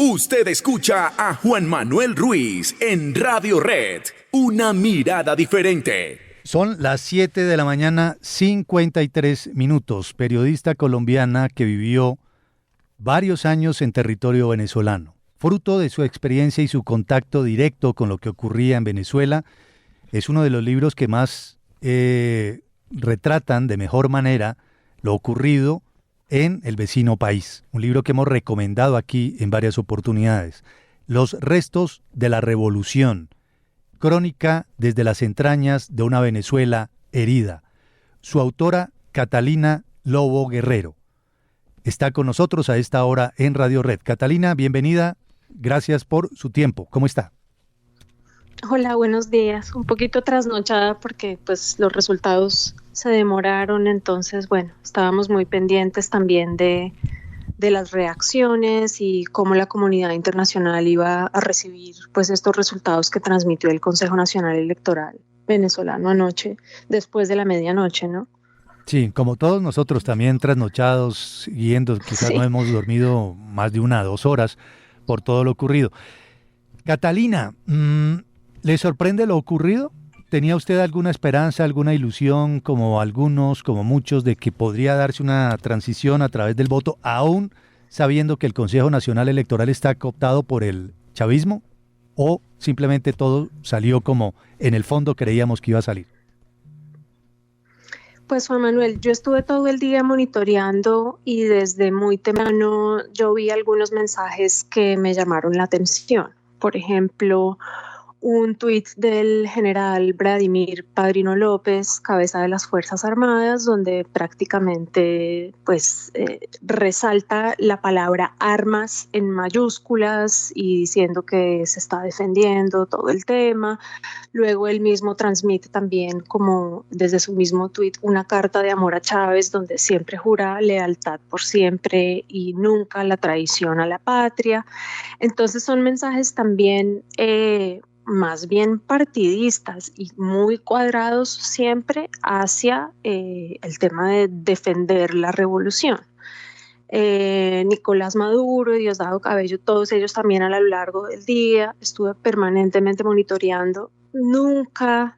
Usted escucha a Juan Manuel Ruiz en Radio Red, una mirada diferente. Son las 7 de la mañana, 53 minutos. Periodista colombiana que vivió varios años en territorio venezolano. Fruto de su experiencia y su contacto directo con lo que ocurría en Venezuela, es uno de los libros que más retratan de mejor manera lo ocurrido en el vecino país. Un libro que hemos recomendado aquí en varias oportunidades. Los restos de la revolución. Crónica desde las entrañas de una Venezuela herida. Su autora, Catalina Lobo Guerrero, está con nosotros a esta hora en Radio Red. Catalina, bienvenida. Gracias por su tiempo. ¿Cómo está? Hola, buenos días. Un poquito trasnochada porque pues los resultados se demoraron, entonces estábamos muy pendientes también de las reacciones y cómo la comunidad internacional iba a recibir pues estos resultados que transmitió el Consejo Nacional Electoral venezolano anoche, después de la medianoche, ¿no? Sí, como todos nosotros también trasnochados, siguiendo, quizás Sí. no hemos dormido más de 1 o 2 horas por todo lo ocurrido. Catalina, ¿le sorprende lo ocurrido? ¿Tenía usted alguna esperanza, alguna ilusión, como algunos, como muchos, de que podría darse una transición a través del voto, aún sabiendo que el Consejo Nacional Electoral está cooptado por el chavismo? ¿O simplemente todo salió como en el fondo creíamos que iba a salir? Pues Juan Manuel, yo estuve todo el día monitoreando y desde muy temprano yo vi algunos mensajes que me llamaron la atención. Por ejemplo, un tuit del general Vladimir Padrino López, cabeza de las Fuerzas Armadas, donde prácticamente resalta la palabra armas en mayúsculas y diciendo que se está defendiendo todo el tema. Luego él mismo transmite también, como desde su mismo tuit, una carta de amor a Chávez, donde siempre jura lealtad por siempre y nunca la traición a la patria. Entonces son mensajes también más bien partidistas y muy cuadrados siempre hacia el tema de defender la revolución. Nicolás Maduro y Diosdado Cabello, todos ellos también a lo largo del día, estuve permanentemente monitoreando. Nunca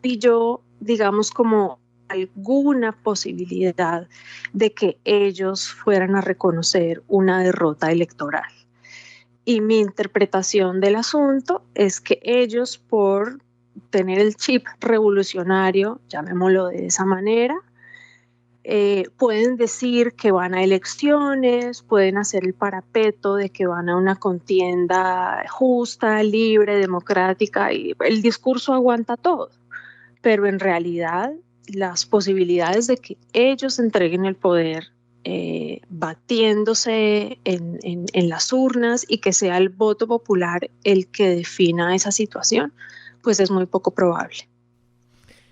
vi yo, digamos, como alguna posibilidad de que ellos fueran a reconocer una derrota electoral. Y mi interpretación del asunto es que ellos, por tener el chip revolucionario, llamémoslo de esa manera, pueden decir que van a elecciones, pueden hacer el parapeto de que van a una contienda justa, libre, democrática, y el discurso aguanta todo. Pero en realidad las posibilidades de que ellos entreguen el poder batiéndose en las urnas y que sea el voto popular el que defina esa situación, pues es muy poco probable.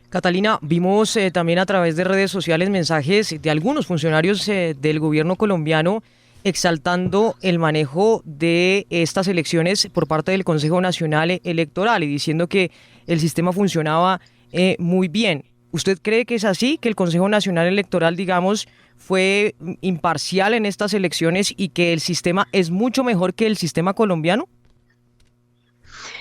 Catalina, vimos también a través de redes sociales mensajes de algunos funcionarios del gobierno colombiano exaltando el manejo de estas elecciones por parte del Consejo Nacional Electoral y diciendo que el sistema funcionaba muy bien. ¿Usted cree que es así, que el Consejo Nacional Electoral, digamos, fue imparcial en estas elecciones y que el sistema es mucho mejor que el sistema colombiano?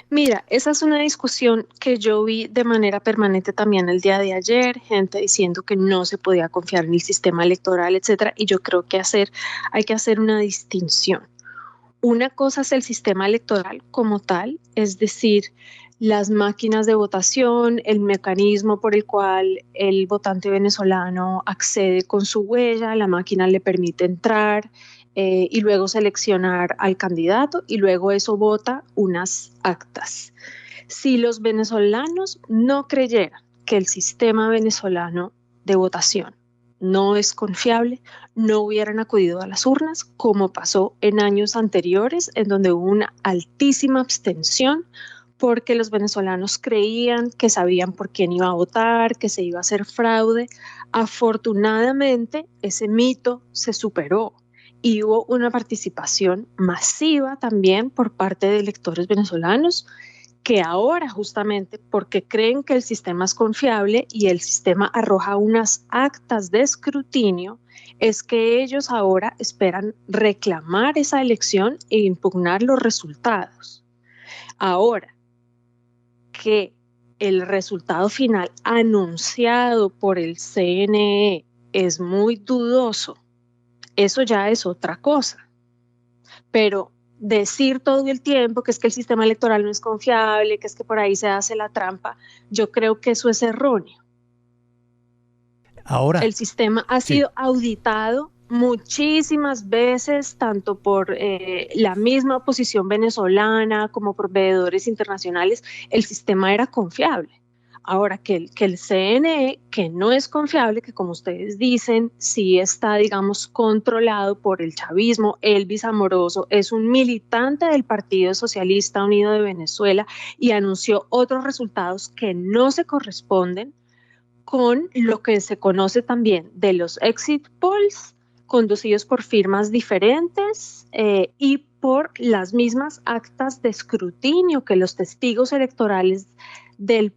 Mira, esa es una discusión que yo vi de manera permanente también el día de ayer, gente diciendo que no se podía confiar en el sistema electoral, etcétera, y yo creo que hay que hacer una distinción. Una cosa es el sistema electoral como tal, es decir, las máquinas de votación, el mecanismo por el cual el votante venezolano accede con su huella, la máquina le permite entrar y luego seleccionar al candidato y luego eso vota unas actas. Si los venezolanos no creyeran que el sistema venezolano de votación no es confiable, no hubieran acudido a las urnas, como pasó en años anteriores, en donde hubo una altísima abstención, porque los venezolanos creían que sabían por quién iba a votar, que se iba a hacer fraude. Afortunadamente, ese mito se superó y hubo una participación masiva también por parte de electores venezolanos que ahora justamente porque creen que el sistema es confiable y el sistema arroja unas actas de escrutinio, es que ellos ahora esperan reclamar esa elección e impugnar los resultados. Ahora que el resultado final anunciado por el CNE es muy dudoso, eso ya es otra cosa. Pero decir todo el tiempo que es que el sistema electoral no es confiable, que es que por ahí se hace la trampa, yo creo que eso es erróneo. Ahora, el sistema ha sido auditado muchísimas veces, tanto por la misma oposición venezolana como por veedores internacionales. El sistema era confiable. Ahora que el CNE, que no es confiable, que como ustedes dicen, sí está, digamos, controlado por el chavismo. Elvis Amoroso es un militante del Partido Socialista Unido de Venezuela y anunció otros resultados que no se corresponden con lo que se conoce también de los exit polls conducidos por firmas diferentes y por las mismas actas de escrutinio que los testigos electorales del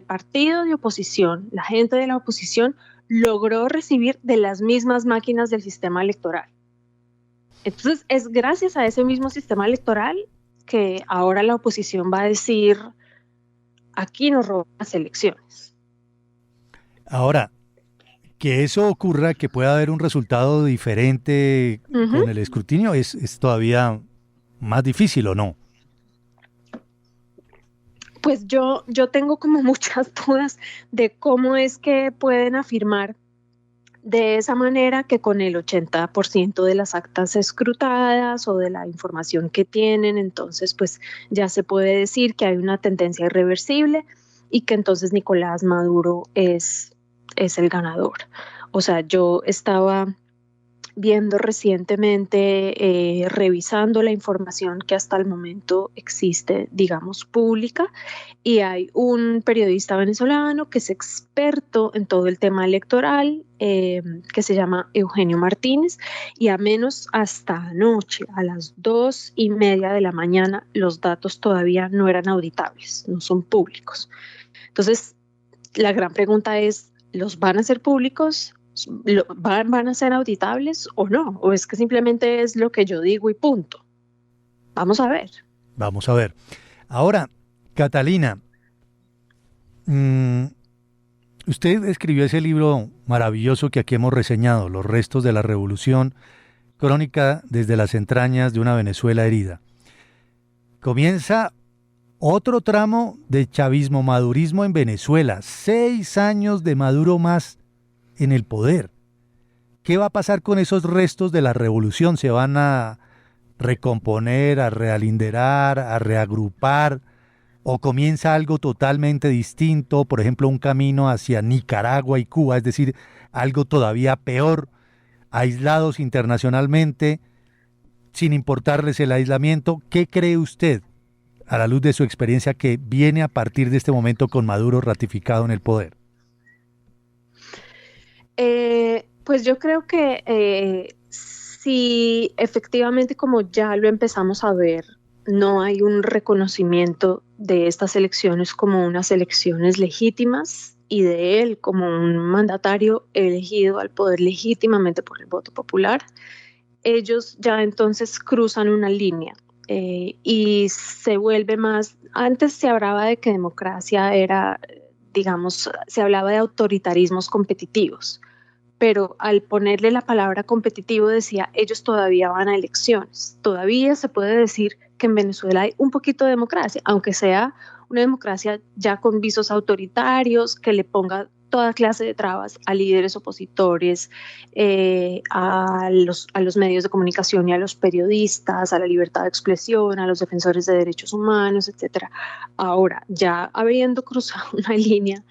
partido de oposición, la gente de la oposición, logró recibir de las mismas máquinas del sistema electoral. Entonces, es gracias a ese mismo sistema electoral que ahora la oposición va a decir, aquí nos roban las elecciones. Ahora, que eso ocurra, que pueda haber un resultado diferente con el escrutinio, es todavía más difícil, ¿o no? Pues yo tengo como muchas dudas de cómo es que pueden afirmar de esa manera que con el 80% de las actas escrutadas o de la información que tienen, entonces pues ya se puede decir que hay una tendencia irreversible y que entonces Nicolás Maduro es el ganador. O sea, yo estaba viendo recientemente, revisando la información que hasta el momento existe, digamos, pública, y hay un periodista venezolano que es experto en todo el tema electoral, que se llama Eugenio Martínez, y a menos hasta anoche, a las 2:30 de la mañana, los datos todavía no eran auditables, no son públicos. Entonces, la gran pregunta es, ¿los van a hacer públicos? ¿Van a ser auditables o no? ¿O es que simplemente es lo que yo digo y punto? Vamos a ver. Vamos a ver. Ahora, Catalina, usted escribió ese libro maravilloso que aquí hemos reseñado, Los restos de la revolución, crónica desde las entrañas de una Venezuela herida. Comienza otro tramo de chavismo-madurismo en Venezuela, 6 años de Maduro más en el poder. ¿Qué va a pasar con esos restos de la revolución? ¿Se van a recomponer, a realinderar, a reagrupar? ¿O comienza algo totalmente distinto, por ejemplo, un camino hacia Nicaragua y Cuba, es decir, algo todavía peor, aislados internacionalmente, sin importarles el aislamiento? ¿Qué cree usted, a la luz de su experiencia, que viene a partir de este momento con Maduro ratificado en el poder? Pues yo creo que si efectivamente, como ya lo empezamos a ver, no hay un reconocimiento de estas elecciones como unas elecciones legítimas y de él como un mandatario elegido al poder legítimamente por el voto popular, ellos ya entonces cruzan una línea y se vuelve más. Antes se hablaba de que democracia era, digamos, se hablaba de autoritarismos competitivos, pero al ponerle la palabra competitivo decía, ellos todavía van a elecciones. Todavía se puede decir que en Venezuela hay un poquito de democracia, aunque sea una democracia ya con visos autoritarios, que le ponga toda clase de trabas a líderes opositores, a los medios de comunicación y a los periodistas, a la libertad de expresión, a los defensores de derechos humanos, etc. Ahora, ya habiendo cruzado una línea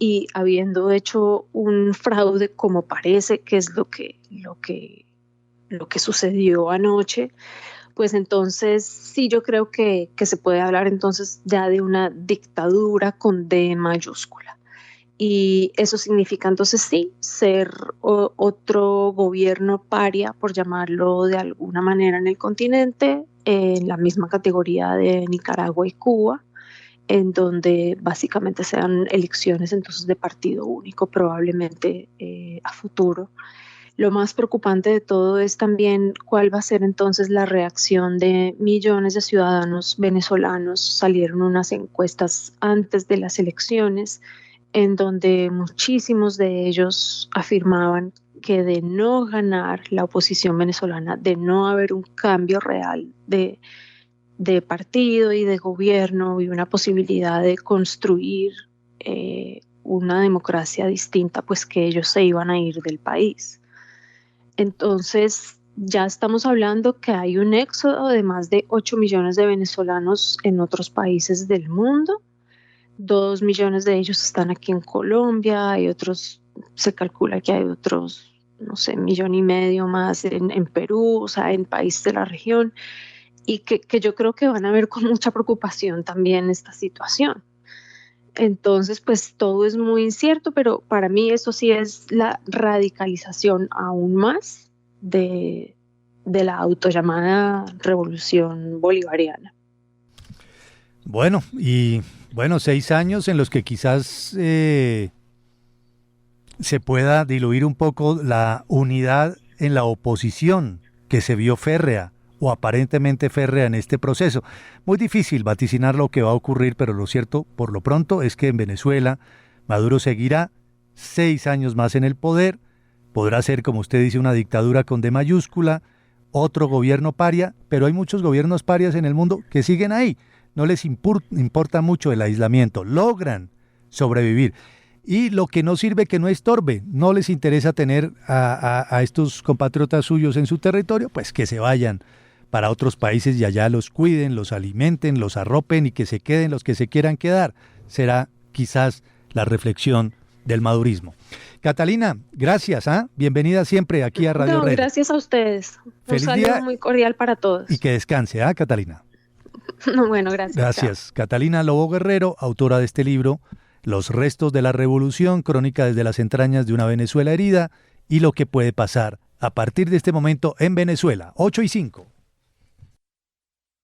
y habiendo hecho un fraude, como parece que es lo que sucedió anoche, pues entonces sí, yo creo que se puede hablar entonces ya de una dictadura con D mayúscula. Y eso significa entonces sí, ser otro gobierno paria, por llamarlo de alguna manera, en el continente, en la misma categoría de Nicaragua y Cuba. en donde básicamente sean elecciones entonces de partido único probablemente a futuro. Lo más preocupante de todo es también cuál va a ser entonces la reacción de millones de ciudadanos venezolanos. Salieron unas encuestas antes de las elecciones en donde muchísimos de ellos afirmaban que de no ganar la oposición venezolana, de no haber un cambio real de partido y de gobierno y una posibilidad de construir una democracia distinta, pues que ellos se iban a ir del país. Entonces, ya estamos hablando que hay un éxodo de más de 8 millones de venezolanos en otros países del mundo. 2 millones de ellos están aquí en Colombia, hay otros, se calcula que hay otros, no sé, 1,5 millones más en Perú, o sea, en países de la región, y que yo creo que van a ver con mucha preocupación también esta situación. Entonces, pues todo es muy incierto, pero para mí eso sí es la radicalización aún más de la autollamada revolución bolivariana. Bueno, 6 años en los que quizás se pueda diluir un poco la unidad en la oposición que se vio férrea o aparentemente férrea en este proceso. Muy difícil vaticinar lo que va a ocurrir, pero lo cierto, por lo pronto, es que en Venezuela Maduro seguirá 6 años más en el poder, podrá ser, como usted dice, una dictadura con D mayúscula, otro gobierno paria, pero hay muchos gobiernos parias en el mundo que siguen ahí, no les importa mucho el aislamiento, logran sobrevivir. Y lo que no sirve, que no estorbe, no les interesa tener a estos compatriotas suyos en su territorio, pues que se vayan para otros países y allá los cuiden, los alimenten, los arropen y que se queden los que se quieran quedar. Será quizás la reflexión del madurismo. Catalina, gracias, bienvenida siempre aquí a Radio Red. Gracias a ustedes. Feliz Un saludo día muy cordial para todos. Y que descanse, Catalina. Bueno, gracias. Gracias. Chao. Catalina Lobo Guerrero, autora de este libro, Los restos de la revolución, crónica desde las entrañas de una Venezuela herida y lo que puede pasar a partir de este momento en Venezuela. 8:05.